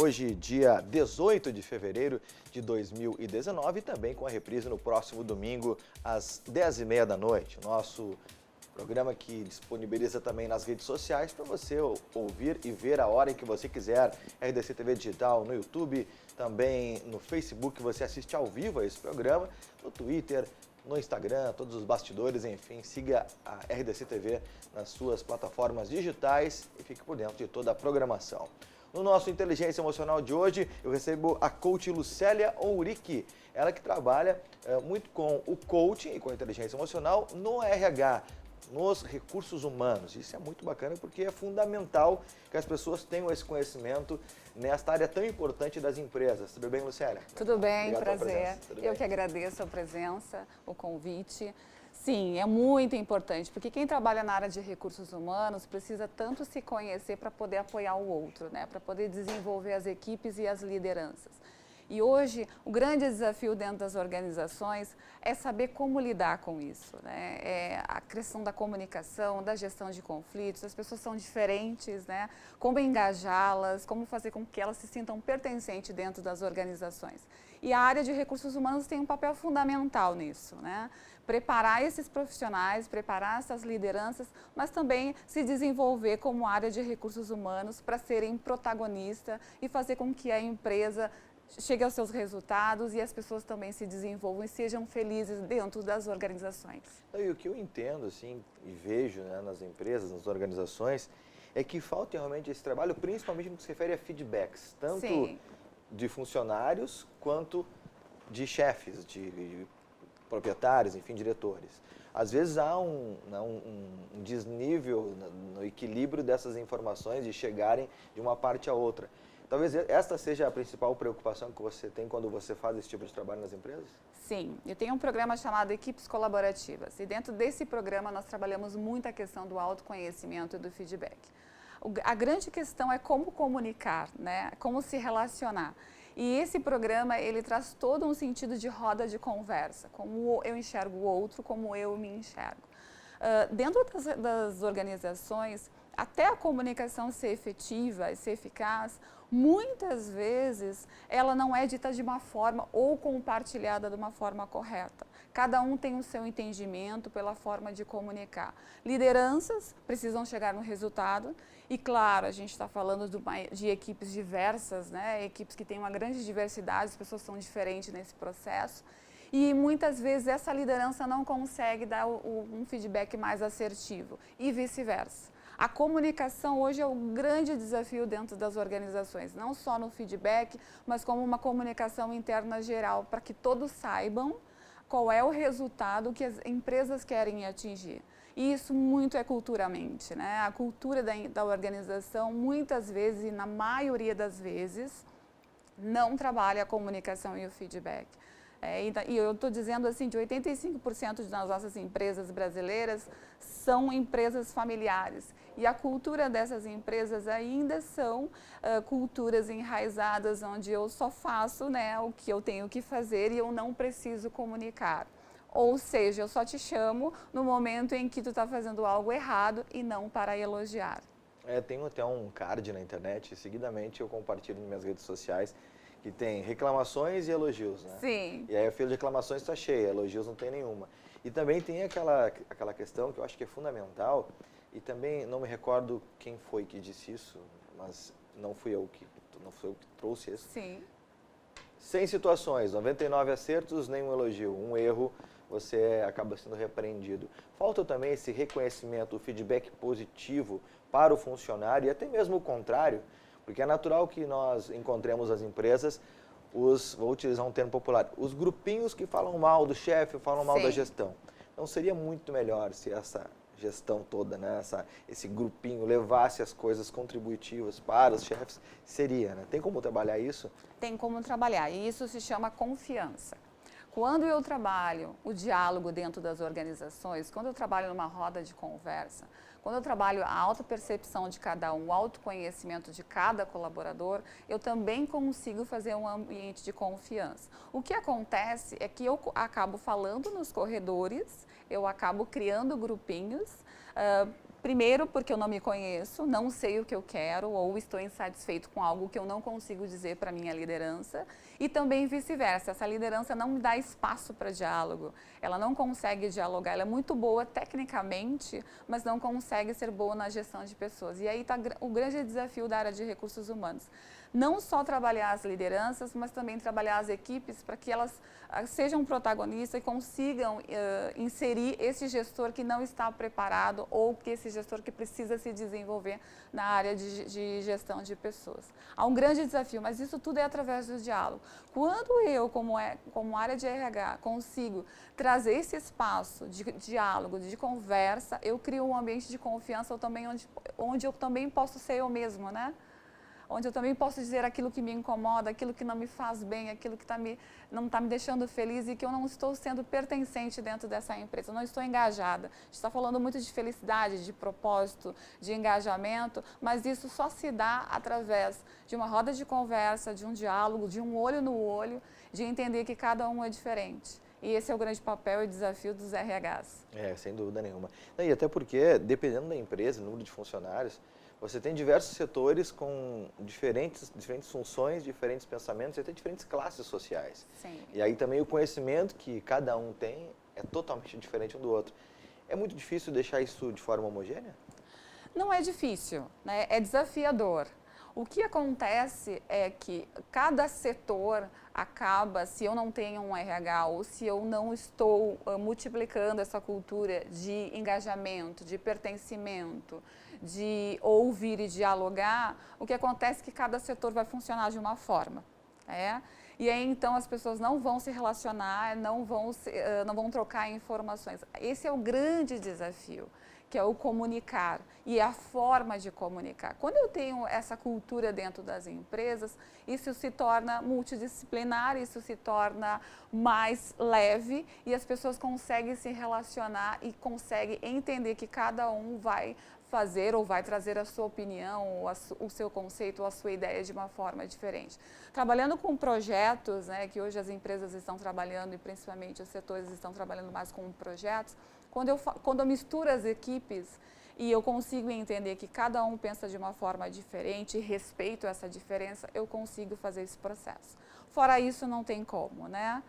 Hoje, dia 18 de fevereiro de 2019, e também com a reprise no próximo domingo, às 10h30 da noite. Nosso programa que disponibiliza também nas redes sociais para você ouvir e ver a hora em que você quiser. RDC TV Digital no YouTube, também no Facebook você assiste ao vivo a esse programa, no Twitter, no Instagram, todos os bastidores, enfim, siga a RDC TV nas suas plataformas digitais e fique por dentro de toda a programação. No nosso Inteligência Emocional de hoje, eu recebo a coach Lucélia Ourique, ela que trabalha muito com o coaching e com a inteligência emocional no RH, nos recursos humanos. Isso é muito bacana porque é fundamental que as pessoas tenham esse conhecimento nesta área tão importante das empresas. Tudo bem, Lucélia? Tudo bem, Obrigado prazer. Eu que agradeço a presença, o convite. Sim, é muito importante, porque quem trabalha na área de recursos humanos precisa tanto se conhecer para poder apoiar o outro, né? Para poder desenvolver as equipes e as lideranças. E hoje, o grande desafio dentro das organizações é saber como lidar com isso, né? É a questão da comunicação, da gestão de conflitos, as pessoas são diferentes, né? Como engajá-las, como fazer com que elas se sintam pertencentes dentro das organizações. E a área de recursos humanos tem um papel fundamental nisso, né? Preparar esses profissionais, preparar essas lideranças, mas também se desenvolver como área de recursos humanos para serem protagonistas e fazer com que a empresa chegue aos seus resultados e as pessoas também se desenvolvam e sejam felizes dentro das organizações. E o que eu entendo, assim, e vejo, né, nas empresas, nas organizações, é que falta realmente esse trabalho, principalmente no que se refere a feedbacks, tanto Sim. de funcionários quanto de chefes, de proprietários, enfim, diretores. Às vezes há um desnível no equilíbrio dessas informações de chegarem de uma parte a outra. Talvez esta seja a principal preocupação que você tem quando você faz esse tipo de trabalho nas empresas? Sim, eu tenho um programa chamado Equipes Colaborativas e dentro desse programa nós trabalhamos muito a questão do autoconhecimento e do feedback. A grande questão é como comunicar, né? Como se relacionar. E esse programa, ele traz todo um sentido de roda de conversa, como eu enxergo o outro, como eu me enxergo. Dentro das organizações, até a comunicação ser efetiva e ser eficaz, muitas vezes ela não é dita de uma forma ou compartilhada de uma forma correta. Cada um tem o seu entendimento pela forma de comunicar. Lideranças precisam chegar no resultado e, claro, a gente está falando de equipes diversas, né? Equipes que têm uma grande diversidade, as pessoas são diferentes nesse processo. E muitas vezes essa liderança não consegue dar um feedback mais assertivo e vice-versa. A comunicação hoje é o grande desafio dentro das organizações, não só no feedback, mas como uma comunicação interna geral, para que todos saibam qual é o resultado que as empresas querem atingir. E isso muito é culturalmente, né? A cultura da organização, muitas vezes, e na maioria das vezes, não trabalha a comunicação e o feedback. E eu estou dizendo assim, de 85% das nossas empresas brasileiras são empresas familiares. E a cultura dessas empresas ainda são culturas enraizadas, onde eu só faço, né, o que eu tenho que fazer e eu não preciso comunicar. Ou seja, eu só te chamo no momento em que tu está fazendo algo errado e não para elogiar. Tenho até um card na internet, seguidamente eu compartilho nas minhas redes sociais, que tem reclamações e elogios, né? Sim. E aí a fila de reclamações está cheia, elogios não tem nenhuma. E também tem aquela questão que eu acho que é fundamental, e também não me recordo quem foi que disse isso, mas não fui eu que trouxe isso. Sim. 100 situações, 99 acertos, nenhum elogio. Um erro, você acaba sendo repreendido. Falta também esse reconhecimento, o feedback positivo para o funcionário e até mesmo o contrário, porque é natural que nós encontremos as empresas, vou utilizar um termo popular, os grupinhos que falam mal do chefe, falam mal da gestão. Então seria muito melhor se essa gestão toda, né, esse grupinho levasse as coisas contributivas para os chefes, seria, né? Tem como trabalhar isso? Tem como trabalhar, e isso se chama confiança. Quando eu trabalho o diálogo dentro das organizações, quando eu trabalho numa roda de conversa, quando eu trabalho a autopercepção de cada um, o autoconhecimento de cada colaborador, eu também consigo fazer um ambiente de confiança. O que acontece é que eu acabo falando nos corredores, eu acabo criando grupinhos, Primeiro, porque eu não me conheço, não sei o que eu quero ou estou insatisfeito com algo que eu não consigo dizer para a minha liderança. E também vice-versa, essa liderança não me dá espaço para diálogo, ela não consegue dialogar, ela é muito boa tecnicamente, mas não consegue ser boa na gestão de pessoas. E aí está o grande desafio da área de recursos humanos. Não só trabalhar as lideranças, mas também trabalhar as equipes para que elas sejam protagonistas e consigam inserir esse gestor que não está preparado ou que esse gestor que precisa se desenvolver na área de gestão de pessoas. Há um grande desafio, mas isso tudo é através do diálogo. Quando eu, como área de RH, consigo trazer esse espaço de diálogo, de conversa, eu crio um ambiente de confiança onde eu também posso ser eu mesmo, né? Onde eu também posso dizer aquilo que me incomoda, aquilo que não me faz bem, aquilo que não está me deixando feliz e que eu não estou sendo pertencente dentro dessa empresa, eu não estou engajada. A gente está falando muito de felicidade, de propósito, de engajamento, mas isso só se dá através de uma roda de conversa, de um diálogo, de um olho no olho, de entender que cada um é diferente. E esse é o grande papel e desafio dos RHs. Sem dúvida nenhuma. E até porque, dependendo da empresa, número de funcionários, você tem diversos setores com diferentes funções, diferentes pensamentos e até diferentes classes sociais. Sim. E aí também o conhecimento que cada um tem é totalmente diferente um do outro. É muito difícil deixar isso de forma homogênea? Não é difícil, né? É desafiador. O que acontece é que cada setor acaba, se eu não tenho um RH ou se eu não estou multiplicando essa cultura de engajamento, de pertencimento, de ouvir e dialogar, o que acontece é que cada setor vai funcionar de uma forma. E aí, então, as pessoas não vão se relacionar, não vão trocar informações. Esse é o grande desafio, que é o comunicar e a forma de comunicar. Quando eu tenho essa cultura dentro das empresas, isso se torna multidisciplinar, isso se torna mais leve e as pessoas conseguem se relacionar e conseguem entender que cada um vai fazer ou vai trazer a sua opinião, o seu conceito, a sua ideia de uma forma diferente. Trabalhando com projetos, né, que hoje as empresas estão trabalhando e principalmente os setores estão trabalhando mais com projetos, quando eu misturo as equipes e eu consigo entender que cada um pensa de uma forma diferente e respeito essa diferença, eu consigo fazer esse processo. Fora isso, não tem como, né?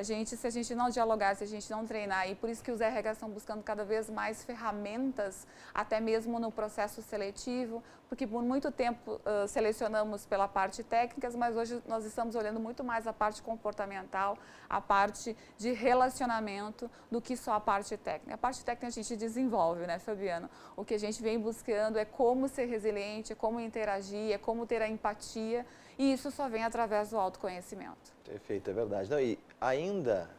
Se a gente não dialogar, se a gente não treinar, e por isso que os RH estão buscando cada vez mais ferramentas, até mesmo no processo seletivo, porque por muito tempo selecionamos pela parte técnica, mas hoje nós estamos olhando muito mais a parte comportamental, a parte de relacionamento, do que só a parte técnica. A parte técnica a gente desenvolve, né, Fabiano? O que a gente vem buscando é como ser resiliente, é como interagir, é como ter a empatia, e isso só vem através do autoconhecimento. Perfeito, é verdade. Não, e ainda,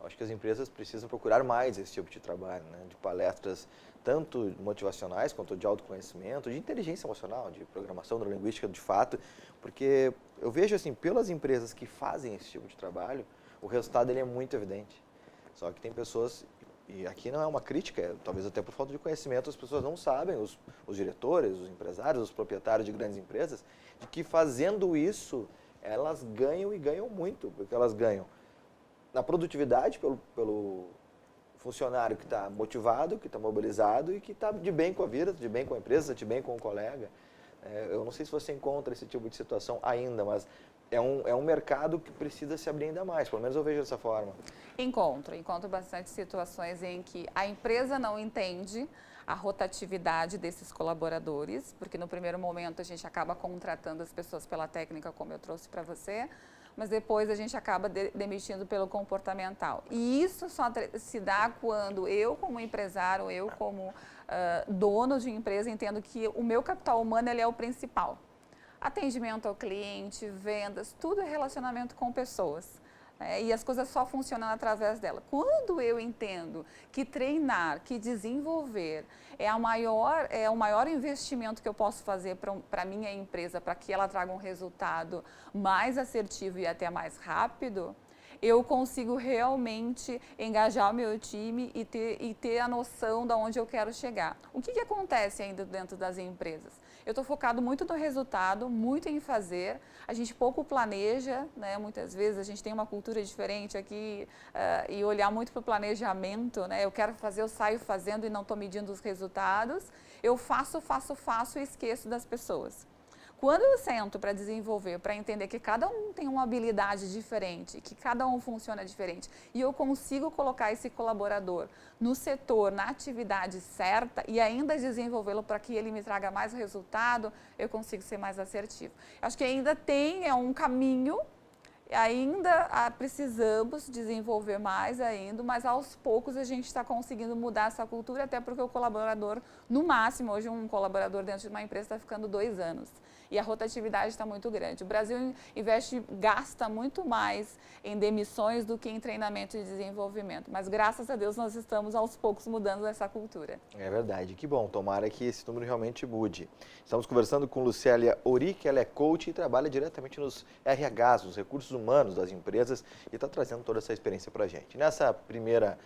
acho que as empresas precisam procurar mais esse tipo de trabalho, né? De palestras tanto motivacionais quanto de autoconhecimento, de inteligência emocional, de programação neurolinguística de fato, porque eu vejo assim, pelas empresas que fazem esse tipo de trabalho, o resultado ele é muito evidente. Só que tem pessoas, e aqui não é uma crítica, talvez até por falta de conhecimento, as pessoas não sabem, os diretores, os empresários, os proprietários de grandes empresas, de que fazendo isso, elas ganham e ganham muito, porque elas ganham na produtividade pelo funcionário que está motivado, que está mobilizado e que está de bem com a vida, de bem com a empresa, de bem com o colega. Eu não sei se você encontra esse tipo de situação ainda, mas é um mercado que precisa se abrir ainda mais, pelo menos eu vejo dessa forma. Encontro bastante situações em que a empresa não entende a rotatividade desses colaboradores, porque no primeiro momento a gente acaba contratando as pessoas pela técnica, como eu trouxe para você, mas depois a gente acaba demitindo pelo comportamental. E isso só se dá quando eu, como empresário, eu como dono de empresa, entendo que o meu capital humano ele é o principal. Atendimento ao cliente, vendas, tudo é relacionamento com pessoas. E as coisas só funcionam através dela. Quando eu entendo que treinar, que desenvolver é o maior investimento que eu posso fazer para a minha empresa, para que ela traga um resultado mais assertivo e até mais rápido, eu consigo realmente engajar o meu time e ter a noção de onde eu quero chegar. O que acontece ainda dentro das empresas? Eu estou focado muito no resultado, muito em fazer, a gente pouco planeja, né? Muitas vezes a gente tem uma cultura diferente aqui e olhar muito para o planejamento, né? Eu quero fazer, eu saio fazendo e não estou medindo os resultados, eu faço e esqueço das pessoas. Quando eu sento para desenvolver, para entender que cada um tem uma habilidade diferente, que cada um funciona diferente, e eu consigo colocar esse colaborador no setor, na atividade certa e ainda desenvolvê-lo para que ele me traga mais resultado, eu consigo ser mais assertivo. Acho que ainda tem um caminho, ainda precisamos desenvolver mais ainda, mas aos poucos a gente está conseguindo mudar essa cultura, até porque o colaborador, no máximo, hoje um colaborador dentro de uma empresa está ficando 2 anos. E a rotatividade está muito grande. O Brasil gasta muito mais em demissões do que em treinamento e desenvolvimento. Mas, graças a Deus, nós estamos aos poucos mudando essa cultura. É verdade, que bom. Tomara que esse número realmente mude. Estamos conversando com Lucélia Auric, ela é coach e trabalha diretamente nos RHs, nos recursos humanos das empresas, e está trazendo toda essa experiência para a gente. Nessa primeira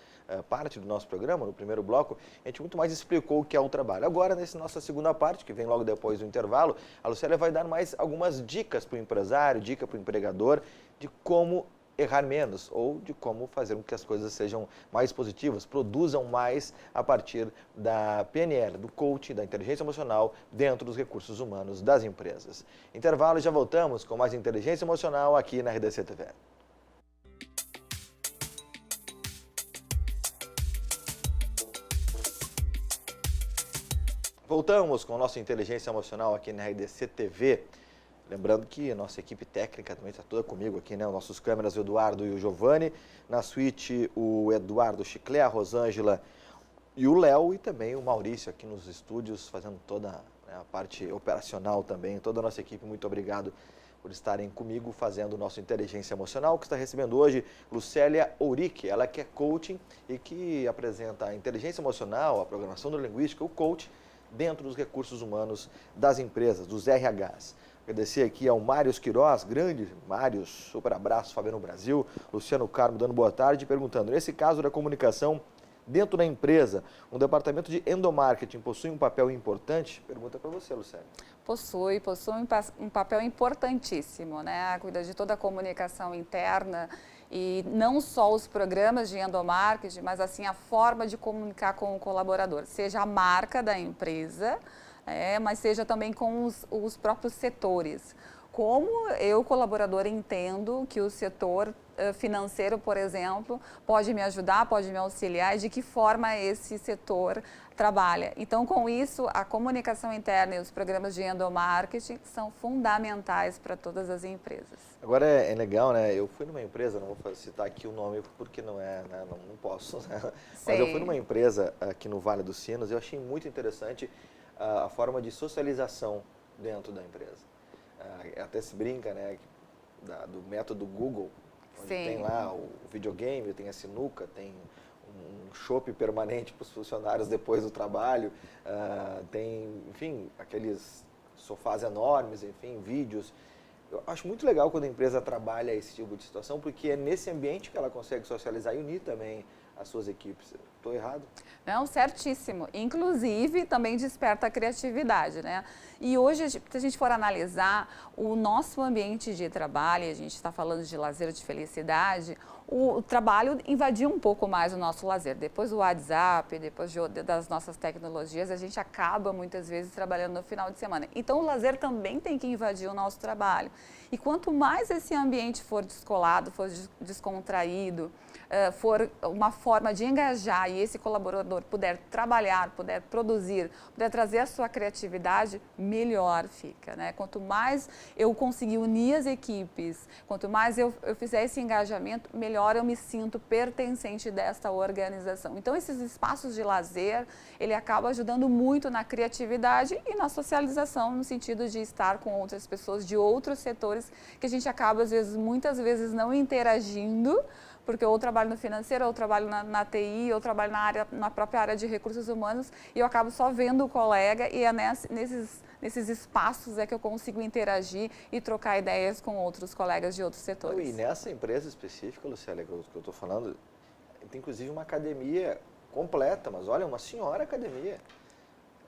parte do nosso programa, no primeiro bloco, a gente muito mais explicou o que é o trabalho. Agora, nessa nossa segunda parte, que vem logo depois do intervalo, a Lucélia vai dar mais algumas dicas para o empresário, dica para o empregador, de como errar menos ou de como fazer com que as coisas sejam mais positivas, produzam mais a partir da PNL, do coaching, da inteligência emocional dentro dos recursos humanos das empresas. Intervalo e já voltamos com mais inteligência emocional aqui na RDC TV. Voltamos com a nossa inteligência emocional aqui na RDC TV. Lembrando que a nossa equipe técnica também está toda comigo aqui, né? Os nossos câmeras, o Eduardo e o Giovanni. Na suíte, o Eduardo Chiclé, a Rosângela e o Léo. E também o Maurício aqui nos estúdios, fazendo toda a parte operacional também. Toda a nossa equipe, muito obrigado por estarem comigo fazendo o nosso Inteligência Emocional, que está recebendo hoje Lucélia Auric, ela que é coaching e que apresenta a inteligência emocional, a programação neurolinguística, o coach, dentro dos recursos humanos das empresas, dos RHs. Agradecer aqui ao Mários Queiroz, grande Mários, super abraço, Fabiano Brasil, Luciano Carmo dando boa tarde, perguntando, nesse caso da comunicação dentro da empresa, um departamento de endomarketing possui um papel importante? Pergunta para você, Lucélia. Possui um papel importantíssimo, né? Cuida de toda a comunicação interna e não só os programas de endomarketing, mas assim a forma de comunicar com o colaborador, seja a marca da empresa, mas seja também com os próprios setores. Como eu, colaborador, entendo que o setor financeiro, por exemplo, pode me ajudar, pode me auxiliar e de que forma esse setor trabalha. Então, com isso, a comunicação interna e os programas de endomarketing são fundamentais para todas as empresas. Agora é legal, né? Eu fui numa empresa, não vou citar aqui o nome porque não é, né? Não posso, né? Mas eu fui numa empresa aqui no Vale dos Sinos e eu achei muito interessante a forma de socialização dentro da empresa. Até se brinca, né, do método Google, onde tem lá o videogame, tem a sinuca, tem um chopp permanente para os funcionários depois do trabalho, tem, enfim, aqueles sofás enormes, enfim, vídeos. Eu acho muito legal quando a empresa trabalha esse tipo de situação, porque é nesse ambiente que ela consegue socializar e unir também as suas equipes. Estou errado? Não, certíssimo. Inclusive, também desperta a criatividade, né? E hoje, se a gente for analisar o nosso ambiente de trabalho, a gente está falando de lazer, de felicidade, o trabalho invadiu um pouco mais o nosso lazer. Depois do WhatsApp, depois das nossas tecnologias, a gente acaba muitas vezes trabalhando no final de semana. Então, o lazer também tem que invadir o nosso trabalho. E quanto mais esse ambiente for descolado, for descontraído, for uma forma de engajar e esse colaborador puder trabalhar, puder produzir, puder trazer a sua criatividade, melhor fica, né? Quanto mais eu conseguir unir as equipes, quanto mais eu fizer esse engajamento, melhor eu me sinto pertencente desta organização. Então, esses espaços de lazer, ele acaba ajudando muito na criatividade e na socialização, no sentido de estar com outras pessoas de outros setores que a gente acaba, muitas vezes, não interagindo, porque ou eu trabalho no financeiro, ou eu trabalho na TI, ou eu trabalho na própria área de recursos humanos, e eu acabo só vendo o colega, e é nesses espaços é que eu consigo interagir e trocar ideias com outros colegas de outros setores. E nessa empresa específica, Lucélia, que eu estou falando, tem inclusive uma academia completa, mas olha, uma senhora academia.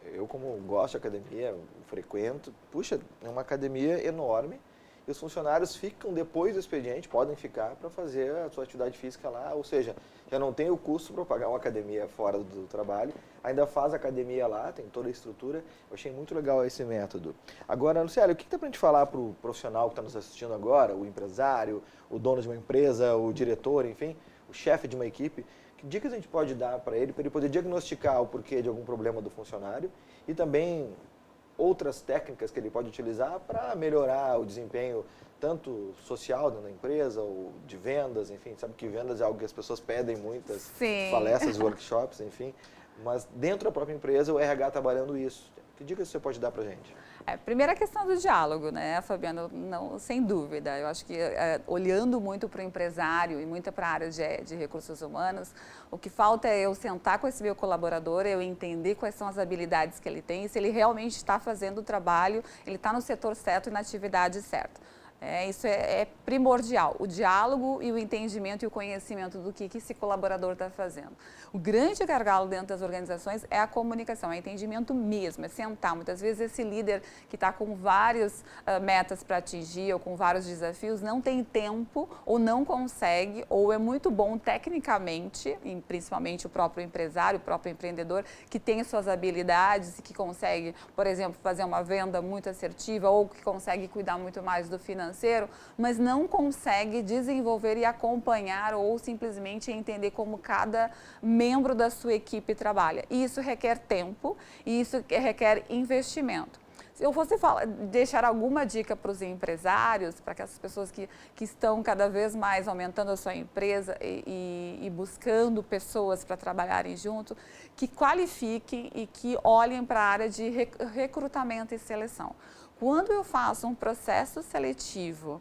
Eu, como gosto de academia, frequento, puxa, é uma academia enorme, e os funcionários ficam depois do expediente, podem ficar para fazer a sua atividade física lá, ou seja, já não tem o custo para pagar uma academia fora do trabalho, ainda faz academia lá, tem toda a estrutura. Eu achei muito legal esse método. Agora, Lucélia, o que dá para a gente falar para o profissional que está nos assistindo agora, o empresário, o dono de uma empresa, o diretor, enfim, o chefe de uma equipe? Que dicas a gente pode dar para ele poder diagnosticar o porquê de algum problema do funcionário e também outras técnicas que ele pode utilizar para melhorar o desempenho tanto social dentro da empresa ou de vendas, enfim, sabe que vendas é algo que as pessoas pedem muitas Sim. palestras, workshops, enfim, mas dentro da própria empresa o RH trabalhando isso. Que dicas você pode dar para a gente? Primeira questão do diálogo, né, Fabiana? Não, sem dúvida. Eu acho que olhando muito para o empresário e muito para a área de recursos humanos, o que falta é eu sentar com esse meu colaborador, eu entender quais são as habilidades que ele tem e se ele realmente está fazendo o trabalho, ele está no setor certo e na atividade certa. Isso é primordial, o diálogo e o entendimento e o conhecimento do que esse colaborador está fazendo. O grande gargalo dentro das organizações é a comunicação, é o entendimento mesmo, é sentar. Muitas vezes esse líder que está com várias metas para atingir ou com vários desafios não tem tempo ou não consegue, ou é muito bom tecnicamente, e principalmente o próprio empresário, o próprio empreendedor, que tem suas habilidades e que consegue, por exemplo, fazer uma venda muito assertiva ou que consegue cuidar muito mais do financeiro, mas não consegue desenvolver e acompanhar ou simplesmente entender como cada membro da sua equipe trabalha. E isso requer tempo e isso requer investimento. Se eu fosse deixar alguma dica para os empresários, para aquelas pessoas que estão cada vez mais aumentando a sua empresa e buscando pessoas para trabalharem junto, que qualifiquem e que olhem para a área de recrutamento e seleção. Quando eu faço um processo seletivo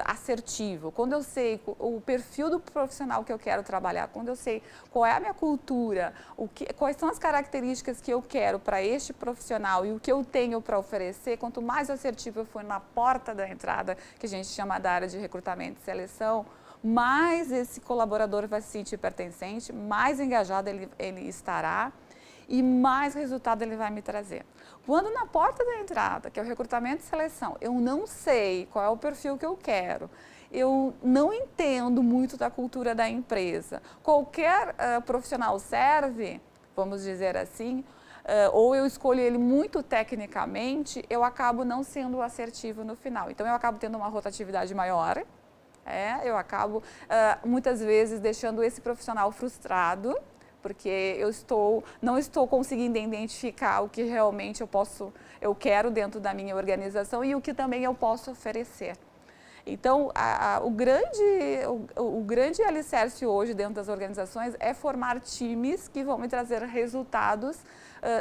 assertivo, quando eu sei o perfil do profissional que eu quero trabalhar, quando eu sei qual é a minha cultura, quais são as características que eu quero para este profissional e o que eu tenho para oferecer, quanto mais assertivo eu for na porta da entrada, que a gente chama da área de recrutamento e seleção, mais esse colaborador vai se sentir pertencente, mais engajado ele estará e mais resultado ele vai me trazer. Quando na porta da entrada, que é o recrutamento e seleção, eu não sei qual é o perfil que eu quero, eu não entendo muito da cultura da empresa, qualquer profissional serve, vamos dizer assim, ou eu escolho ele muito tecnicamente, eu acabo não sendo assertivo no final. Então eu acabo tendo uma rotatividade maior, eu acabo muitas vezes deixando esse profissional frustrado, porque não estou conseguindo identificar o que realmente eu quero dentro da minha organização e o que também eu posso oferecer. Então, o grande alicerce hoje dentro das organizações é formar times que vão me trazer resultados,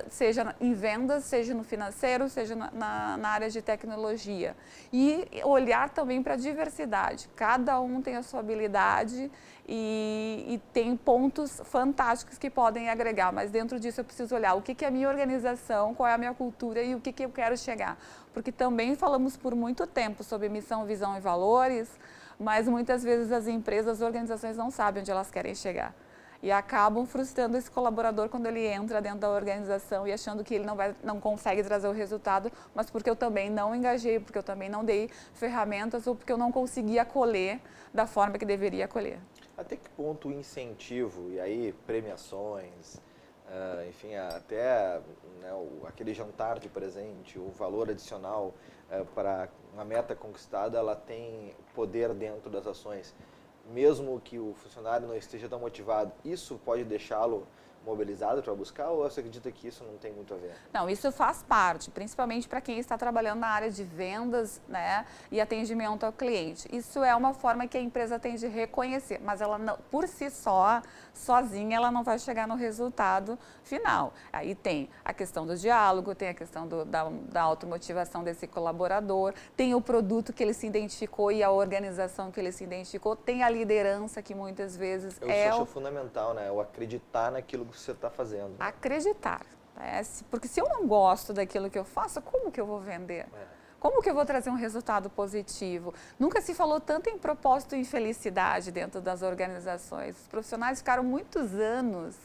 seja em vendas, seja no financeiro, seja na área de tecnologia. E olhar também para a diversidade. Cada um tem a sua habilidade e tem pontos fantásticos que podem agregar, mas dentro disso eu preciso olhar o que é a minha organização, qual é a minha cultura e o que eu quero chegar. Porque também falamos por muito tempo sobre missão, visão e valores, mas muitas vezes as empresas, as organizações não sabem onde elas querem chegar. E acabam frustrando esse colaborador quando ele entra dentro da organização e achando que ele não consegue trazer o resultado, mas porque eu também não engajei, porque eu também não dei ferramentas ou porque eu não consegui acolher da forma que deveria acolher. Até que ponto o incentivo, e aí premiações, enfim, até aquele jantar de presente, o valor adicional para uma meta conquistada, ela tem poder dentro das ações. Mesmo que o funcionário não esteja tão motivado, isso pode deixá-lo mobilizado para buscar, ou você acredita que isso não tem muito a ver? Não, isso faz parte, principalmente para quem está trabalhando na área de vendas, né, e atendimento ao cliente. Isso é uma forma que a empresa tem de reconhecer, mas ela não, por si só, sozinha, ela não vai chegar no resultado final. Aí tem a questão do diálogo, tem a questão da automotivação desse colaborador, tem o produto que ele se identificou e a organização que ele se identificou, tem a liderança que muitas vezes Eu acho fundamental, né? O acreditar naquilo que você está fazendo. Acreditar. Né? Porque se eu não gosto daquilo que eu faço, como que eu vou vender? Como que eu vou trazer um resultado positivo? Nunca se falou tanto em propósito e em felicidade dentro das organizações. Os profissionais ficaram muitos anos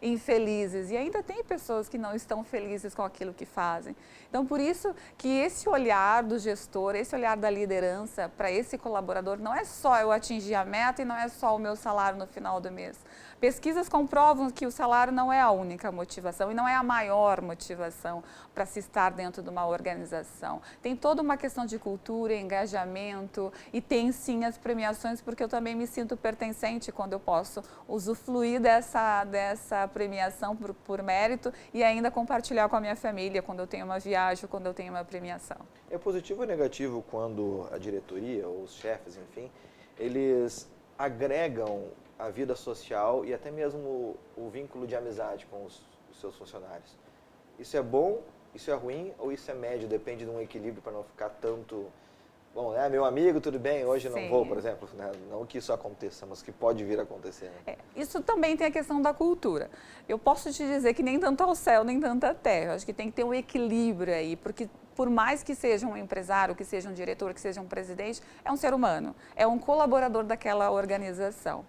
infelizes e ainda tem pessoas que não estão felizes com aquilo que fazem. Então, por isso que esse olhar do gestor, esse olhar da liderança para esse colaborador não é só eu atingir a meta e não é só o meu salário no final do mês. Pesquisas comprovam que o salário não é a única motivação e não é a maior motivação para se estar dentro de uma organização. Tem toda uma questão de cultura, engajamento e tem sim as premiações, porque eu também me sinto pertencente quando eu posso usufruir dessa premiação por mérito e ainda compartilhar com a minha família quando eu tenho uma viagem, quando eu tenho uma premiação. É positivo ou negativo quando a diretoria ou os chefes, enfim, eles agregam a vida social e até mesmo o vínculo de amizade com os seus funcionários? Isso é bom, isso é ruim ou isso é médio? Depende de um equilíbrio para não ficar tanto... Bom, meu amigo, tudo bem, hoje não vou, por exemplo. Né? Não que isso aconteça, mas que pode vir a acontecer. Né? Isso também tem a questão da cultura. Eu posso te dizer que nem tanto ao céu, nem tanto à terra. Eu acho que tem que ter um equilíbrio aí, porque por mais que seja um empresário, que seja um diretor, que seja um presidente, é um ser humano, é um colaborador daquela organização.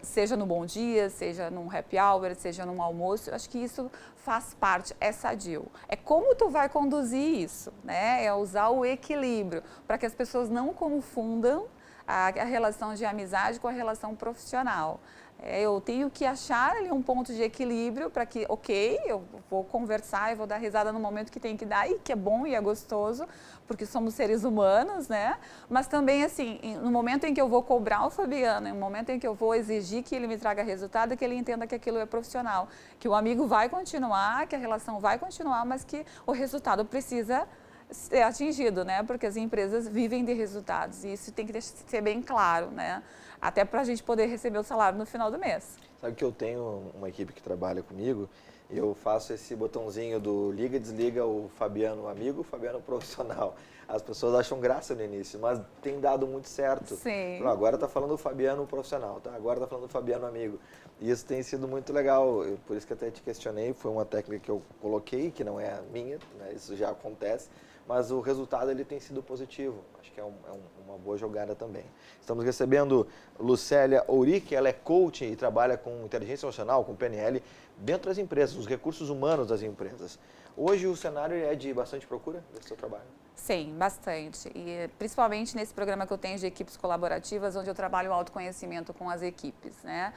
Seja no bom dia, seja num happy hour, seja num almoço, acho que isso faz parte, é sadio. É como tu vai conduzir isso, né? É usar o equilíbrio para que as pessoas não confundam a relação de amizade com a relação profissional. Eu tenho que achar ali um ponto de equilíbrio para que, ok, eu vou conversar e vou dar risada no momento que tem que dar e que é bom e é gostoso, porque somos seres humanos, né? Mas também, assim, no momento em que eu vou cobrar o Fabiano, no momento em que eu vou exigir que ele me traga resultado, que ele entenda que aquilo é profissional, que o amigo vai continuar, que a relação vai continuar, mas que o resultado precisa ser atingido, né? Porque as empresas vivem de resultados e isso tem que ser bem claro, né? Até para a gente poder receber o salário no final do mês. Sabe que eu tenho uma equipe que trabalha comigo e eu faço esse botãozinho do liga e desliga o Fabiano amigo, o Fabiano profissional. As pessoas acham graça no início, mas tem dado muito certo. Sim. Então, agora está falando do Fabiano profissional, tá? Agora está falando do Fabiano amigo. E isso tem sido muito legal, por isso que até te questionei, foi uma técnica que eu coloquei, que não é a minha, né? Isso já acontece. Mas o resultado ele tem sido positivo. Acho que é uma boa jogada também. Estamos recebendo Lucélia Ourique, ela é coach e trabalha com inteligência emocional, com PNL, dentro das empresas, os recursos humanos das empresas. Hoje o cenário é de bastante procura desse seu trabalho? Sim, bastante. E principalmente nesse programa que eu tenho de equipes colaborativas, onde eu trabalho o autoconhecimento com as equipes, né?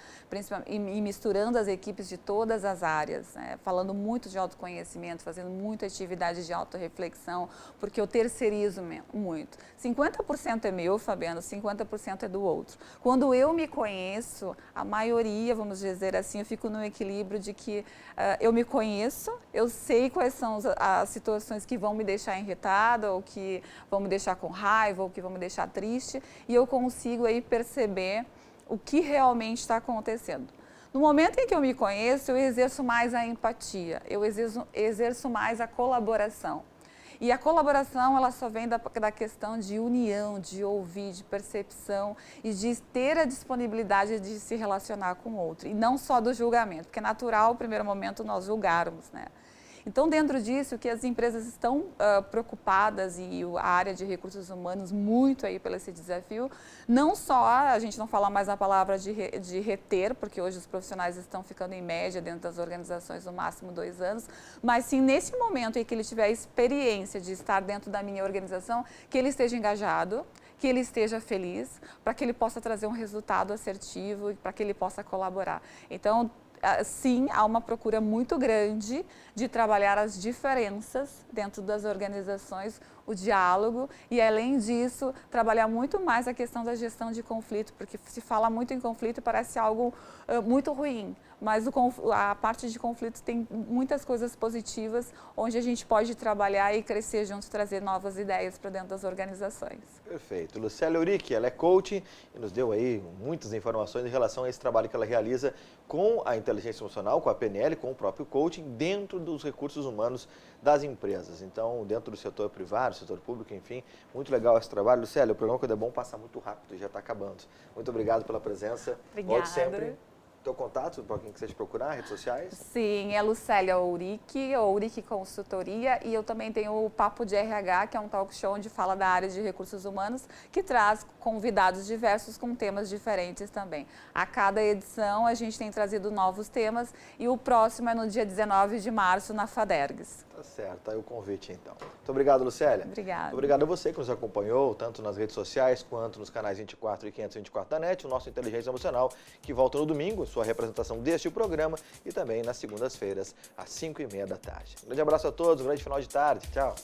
E misturando as equipes de todas as áreas, né? Falando muito de autoconhecimento, fazendo muita atividade de autorreflexão, porque eu terceirizo muito. 50% é meu, Fabiano, 50% é do outro. Quando eu me conheço, a maioria, vamos dizer assim, eu fico no equilíbrio de que eu me conheço, eu sei quais são as situações que vão me deixar irritada, ou que vão me deixar com raiva, ou que vão me deixar triste, e eu consigo aí perceber o que realmente está acontecendo. No momento em que eu me conheço, eu exerço mais a empatia, eu exerço mais a colaboração. E a colaboração, ela só vem da questão de união, de ouvir, de percepção e de ter a disponibilidade de se relacionar com o outro. E não só do julgamento, porque é natural, no primeiro momento, nós julgarmos, né? Então, dentro disso, que as empresas estão preocupadas e a área de recursos humanos muito aí pelo esse desafio, não só, a gente não fala mais a palavra de reter, porque hoje os profissionais estão ficando em média dentro das organizações no máximo 2 anos, mas sim nesse momento em que ele tiver a experiência de estar dentro da minha organização, que ele esteja engajado, que ele esteja feliz, para que ele possa trazer um resultado assertivo e para que ele possa colaborar. Então, sim, há uma procura muito grande de trabalhar as diferenças dentro das organizações, o diálogo e, além disso, trabalhar muito mais a questão da gestão de conflito, porque se fala muito em conflito parece algo muito ruim, mas a parte de conflito tem muitas coisas positivas onde a gente pode trabalhar e crescer juntos, trazer novas ideias para dentro das organizações. Perfeito. Lucélia Euric, ela é coach e nos deu aí muitas informações em relação a esse trabalho que ela realiza com a inteligência emocional, com a PNL, com o próprio coaching, dentro dos recursos humanos das empresas. Então, dentro do setor privado, setor público, enfim, muito legal esse trabalho. Lucélia, o programa, quando é bom, passa muito rápido, já está acabando. Muito obrigado pela presença. Obrigada. Volte sempre. Teu contato, para quem quiser te procurar, redes sociais? Sim, é Lucélia Euric Consultoria, e eu também tenho o Papo de RH, que é um talk show onde fala da área de recursos humanos, que traz convidados diversos com temas diferentes também. A cada edição a gente tem trazido novos temas e o próximo é no dia 19 de março na FADERGS. Tá certo, aí o convite então. Muito obrigado, Lucélia. Obrigada. Muito obrigado a você que nos acompanhou, tanto nas redes sociais quanto nos canais 24 e 524 da NET, o nosso Inteligência Emocional, que volta no domingo, sua representação deste programa, e também nas segundas-feiras, às 5h30 da tarde. Um grande abraço a todos, um grande final de tarde. Tchau.